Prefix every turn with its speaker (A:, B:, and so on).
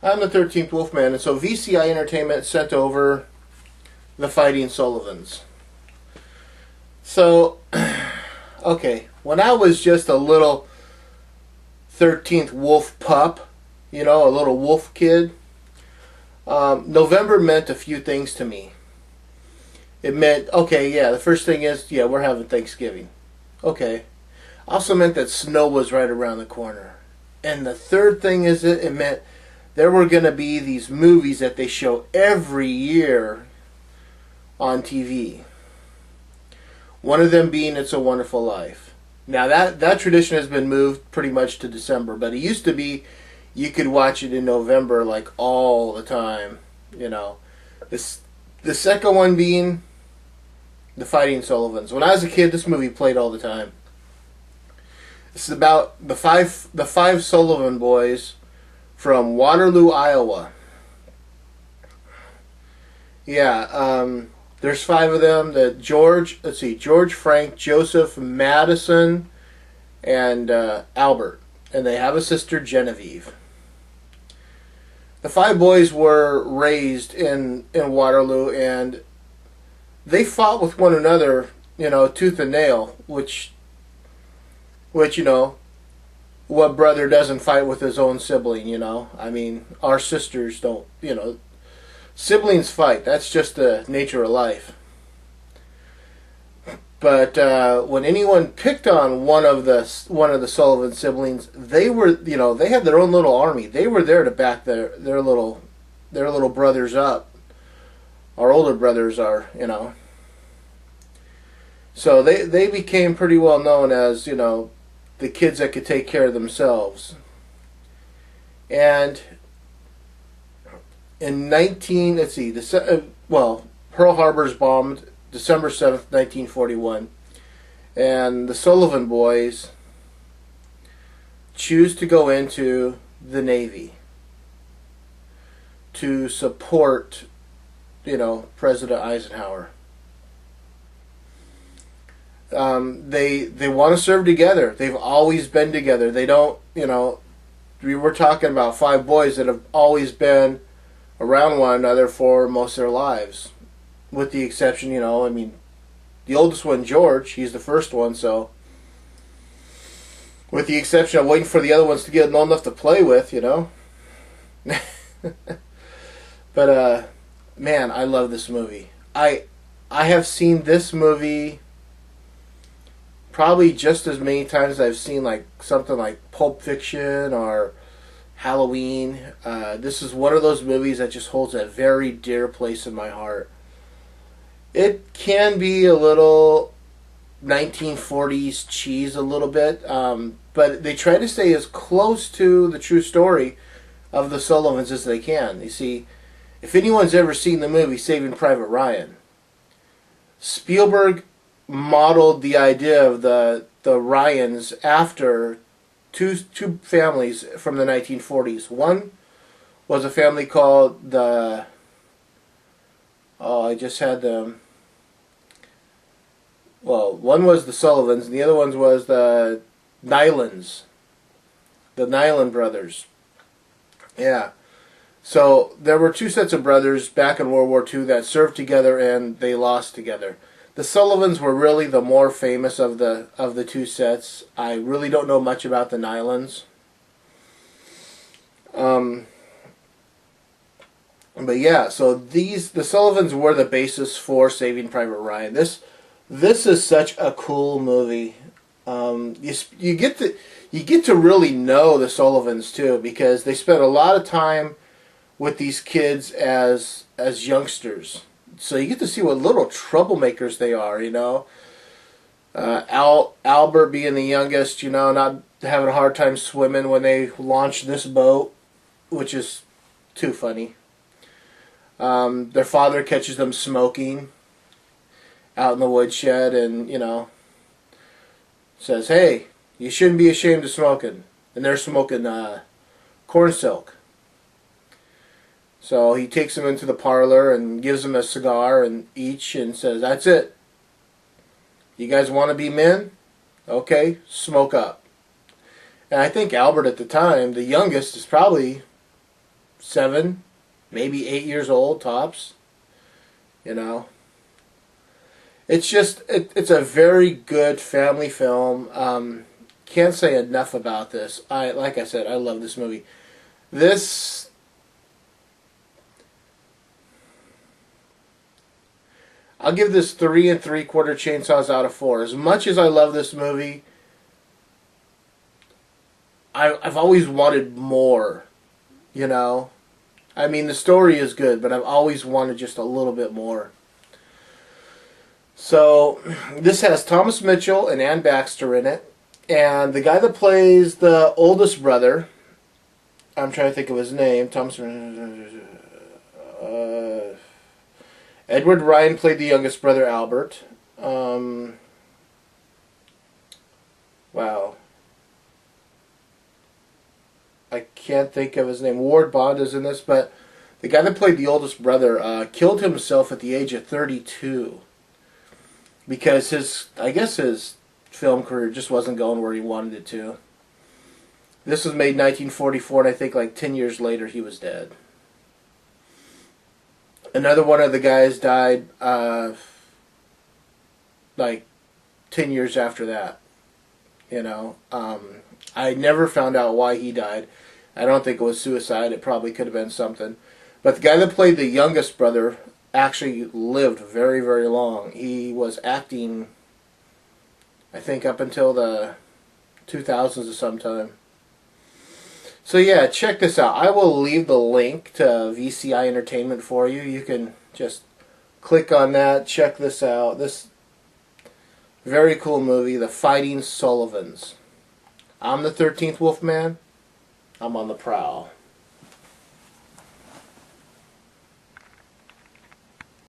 A: I'm the 13th Wolfman, and so VCI Entertainment sent over the Fighting Sullivans. So, okay, when I was just a little 13th wolf pup, you know, a little wolf kid, November meant a few things to me. It meant, okay, yeah, the first thing is, yeah, we're having Thanksgiving. Okay. Also meant that snow was right around the corner. And the third thing is it meant there were going to be these movies that they show every year on TV. One of them being It's a Wonderful Life. Now that tradition has been moved pretty much to December, but it used to be you could watch it in November like all the time, you know. The second one being The Fighting Sullivans. When I was a kid, this movie played all the time. This is about the five Sullivan boys from Waterloo, Iowa. Yeah, there's five of them. George, Frank, Joseph, Madison, and Albert. And they have a sister, Genevieve. The five boys were raised in Waterloo, and they fought with one another, you know, tooth and nail, which, you know, what brother doesn't fight with his own sibling, you know? I mean, our sisters don't, you know, siblings fight. That's just the nature of life. But when anyone picked on one of the Sullivan siblings, they were, you know, they had their own little army. They were there to back their little brothers up. Our older brothers are, you know. So they became pretty well known as, you know, the kids that could take care of themselves. And in Pearl Harbor's bombed December 7th, 1941, and the Sullivan boys choose to go into the Navy to support, you know, President Eisenhower. They want to serve together. They've always been together. They don't, you know, we were talking about five boys that have always been around one another for most of their lives. With the exception, you know, I mean, the oldest one, George, he's the first one, so with the exception of waiting for the other ones to get old enough to play with, you know. But, man, I love this movie. I have seen this movie probably just as many times as I've seen like something like Pulp Fiction or Halloween. This is one of those movies that just holds a very dear place in my heart. It can be a little 1940s cheese a little bit, but they try to stay as close to the true story of the Sullivans as they can. You see, if anyone's ever seen the movie Saving Private Ryan, Spielberg modeled the idea of the Ryans after two families from the 1940s. One was a family called the... Oh, I just had them... Well, one was the Sullivans, and the other one was the Nylans. The Nyland brothers. Yeah. So, there were two sets of brothers back in World War II that served together and they lost together. The Sullivans were really the more famous of the two sets. I really don't know much about the Nylans. But yeah, so the Sullivans were the basis for Saving Private Ryan. This is such a cool movie. You get to really know the Sullivans too, because they spent a lot of time with these kids as youngsters. So you get to see what little troublemakers they are, you know. Albert being the youngest, you know, not having a hard time swimming when they launch this boat, which is too funny. Their father catches them smoking out in the woodshed and, you know, says, hey, you shouldn't be ashamed of smoking. And they're smoking corn silk. So he takes them into the parlor and gives them a cigar and each and says, that's it. You guys want to be men? Okay, smoke up. And I think Albert at the time, the youngest, is probably 7, maybe 8 years old, tops. You know. It's just, it's a very good family film. Can't say enough about this. Like I said, I love this movie. This, I'll give this 3 3/4 chainsaws out of 4. As much as I love this movie, I've always wanted more, you know. I mean, the story is good, but I've always wanted just a little bit more. So, this has Thomas Mitchell and Ann Baxter in it. And the guy that plays the oldest brother, I'm trying to think of his name, Edward Ryan played the youngest brother, Albert. Wow. I can't think of his name. Ward Bond is in this, but the guy that played the oldest brother killed himself at the age of 32 because I guess his film career just wasn't going where he wanted it to. This was made in 1944, and I think like 10 years later he was dead. Another one of the guys died like 10 years after that. You know, I never found out why he died. I don't think it was suicide. It probably could have been something. But the guy that played the youngest brother actually lived very, very long. He was acting, I think, up until the 2000s or sometime. So yeah, check this out. I will leave the link to VCI Entertainment for you. You can just click on that, check this out. This very cool movie, The Fighting Sullivans. I'm the 13th Wolfman. I'm on the prowl.